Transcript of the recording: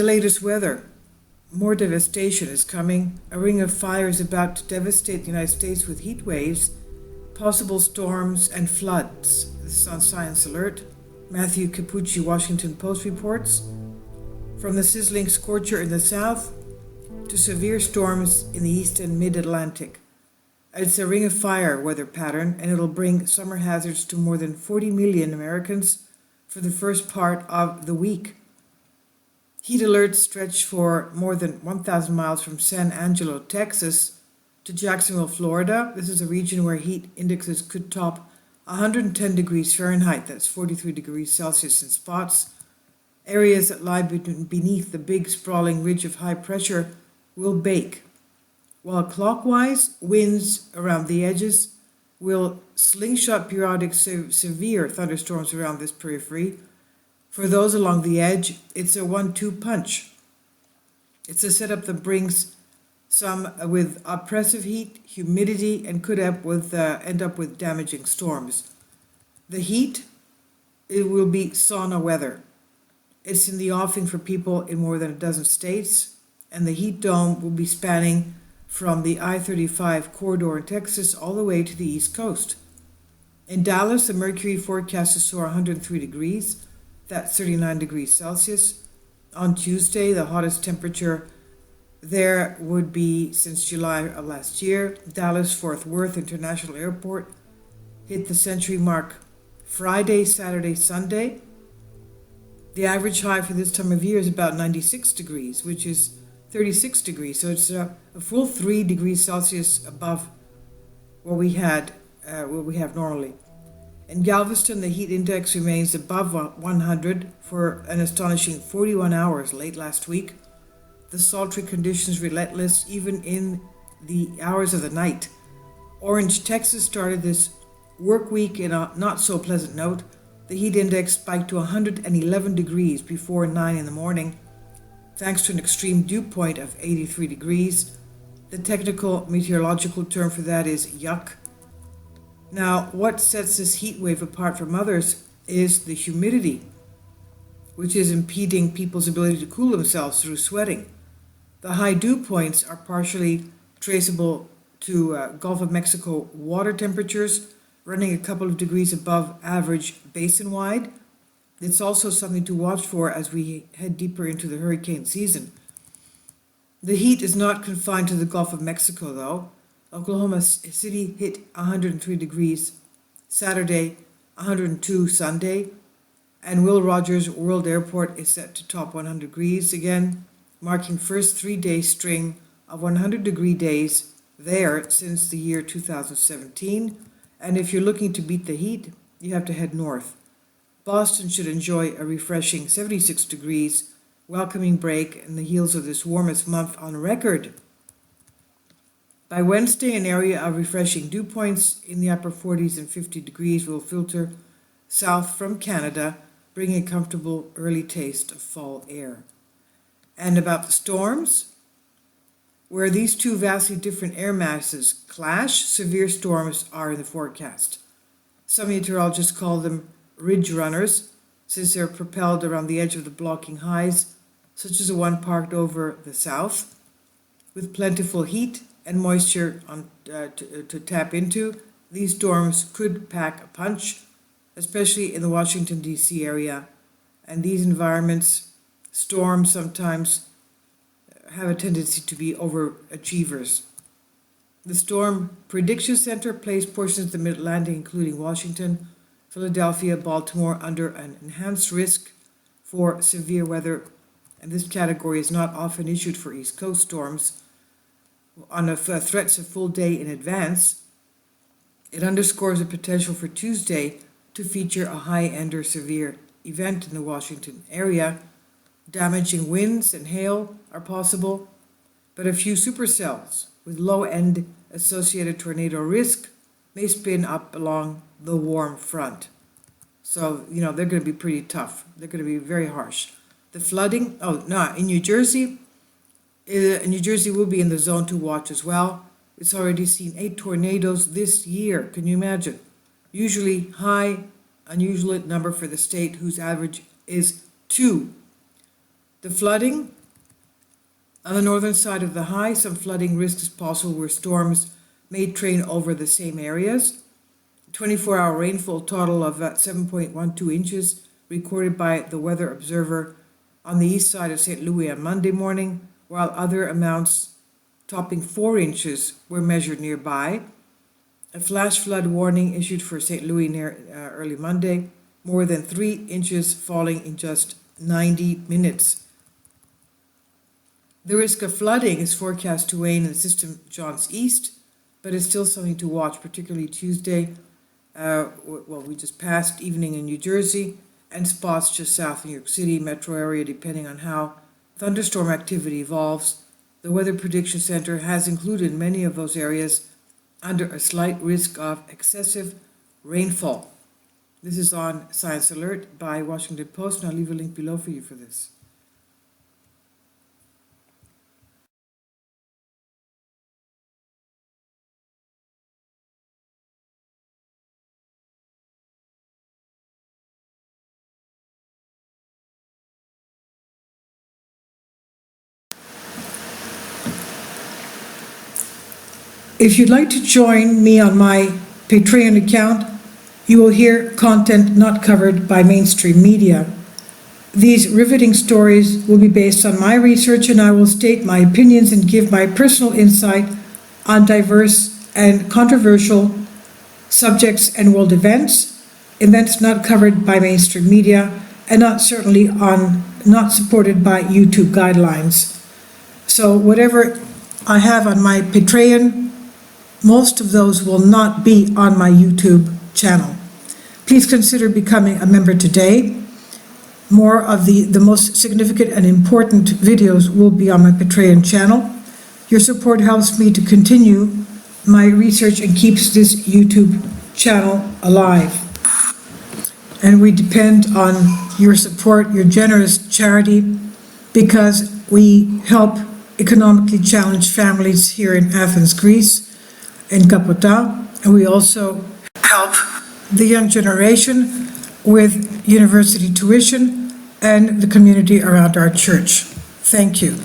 latest weather. More devastation is coming. A ring of fire is about to devastate the United States with heat waves, possible storms, and floods. This is on Science Alert. Matthew Capucci, Washington Post reports. From the sizzling scorcher in the south to severe storms in the east and mid-Atlantic. It's a ring of fire weather pattern, and it'll bring summer hazards to more than 40 million Americans for the first part of the week. Heat alerts stretch for more than 1,000 miles from San Angelo, Texas, to Jacksonville, Florida. This is a region where heat indexes could top 110 degrees Fahrenheit, that's 43 degrees Celsius in spots. Areas that lie beneath the big sprawling ridge of high pressure will bake, while clockwise winds around the edges will slingshot periodic severe thunderstorms around this periphery. For those along the edge, it's a 1-2 punch. It's a setup that brings some with oppressive heat, humidity, and could end up with damaging storms. The heat, it will be sauna weather. It's in the offing for people in more than a dozen states, and the heat dome will be spanning from the I-35 corridor in Texas all the way to the East Coast. In Dallas, the mercury forecast is 103 degrees. That's 39 degrees Celsius. On Tuesday, the hottest temperature there would be since July of last year. Dallas-Fort Worth International Airport hit the century mark Friday, Saturday, Sunday. The average high for this time of year is about 96 degrees, which is 36 degrees. So it's a full 3 degrees Celsius above what we have normally. In Galveston, the heat index remains above 100 for an astonishing 41 hours late last week. The sultry conditions relentless even in the hours of the night. Orange, Texas started this work week in a not so pleasant note. The heat index spiked to 111 degrees before 9 in the morning, thanks to an extreme dew point of 83 degrees. The technical meteorological term for that is yuck. Now, what sets this heat wave apart from others is the humidity, which is impeding people's ability to cool themselves through sweating. The high dew points are partially traceable to Gulf of Mexico water temperatures running a couple of degrees above average basin-wide. It's also something to watch for as we head deeper into the hurricane season. The heat is not confined to the Gulf of Mexico, though. Oklahoma City hit 103 degrees Saturday, 102 Sunday, and Will Rogers World Airport is set to top 100 degrees again, marking first 3-day string of 100-degree days there since the year 2017. And if you're looking to beat the heat, you have to head north. Boston should enjoy a refreshing 76 degrees, welcoming break in the heels of this warmest month on record. By Wednesday, an area of refreshing dew points in the upper 40s and 50 degrees will filter south from Canada, bringing a comfortable early taste of fall air. And about the storms, where these two vastly different air masses clash, severe storms are in the forecast. Some meteorologists call them ridge runners, since they're propelled around the edge of the blocking highs, such as the one parked over the south. With plentiful heat and moisture to tap into, these storms could pack a punch, especially in the Washington, D.C. area. And these environments, storms sometimes have a tendency to be overachievers. The Storm Prediction Center placed portions of the Mid-Atlantic, including Washington, Philadelphia, Baltimore, under an enhanced risk for severe weather, and this category is not often issued for East Coast storms on threats a full day in advance. It underscores the potential for Tuesday to feature a high-end or severe event in the Washington area. Damaging winds and hail are possible, but a few supercells with low-end associated tornado risk may spin up along the warm front. So, they're going to be pretty tough. They're going to be very harsh. The flooding, in New Jersey, New Jersey will be in the zone to watch as well. It's already seen 8 tornadoes this year. Can you imagine? Usually high, unusual number for the state, whose average is 2. The flooding on the northern side of the high, some flooding risk is possible where storms may train over the same areas. 24-hour rainfall total of 7.12 inches recorded by the Weather Observer on the east side of St. Louis on Monday morning, while other amounts topping 4 inches were measured nearby. A flash flood warning issued for St. Louis near early Monday, more than 3 inches falling in just 90 minutes. The risk of flooding is forecast to wane in the system John's East, but it's still something to watch, particularly Tuesday. We just passed evening in New Jersey and spots just south of New York City metro area, depending on how thunderstorm activity evolves. The Weather Prediction Center has included many of those areas under a slight risk of excessive rainfall. This is on Science Alert by Washington Post, and I'll leave a link below for you for this. If you'd like to join me on my Patreon account, you will hear content not covered by mainstream media. These riveting stories will be based on my research, and I will state my opinions and give my personal insight on diverse and controversial subjects and world events not covered by mainstream media, and not supported by YouTube guidelines. So whatever I have on my Patreon, most of those will not be on my YouTube channel. Please consider becoming a member today. More of the most significant and important videos will be on my Patreon channel. Your support helps me to continue my research and keeps this YouTube channel alive. And we depend on your support, your generous charity, because we help economically challenged families here in Athens, Greece, in Kapota, and we also help the young generation with university tuition and the community around our church. Thank you.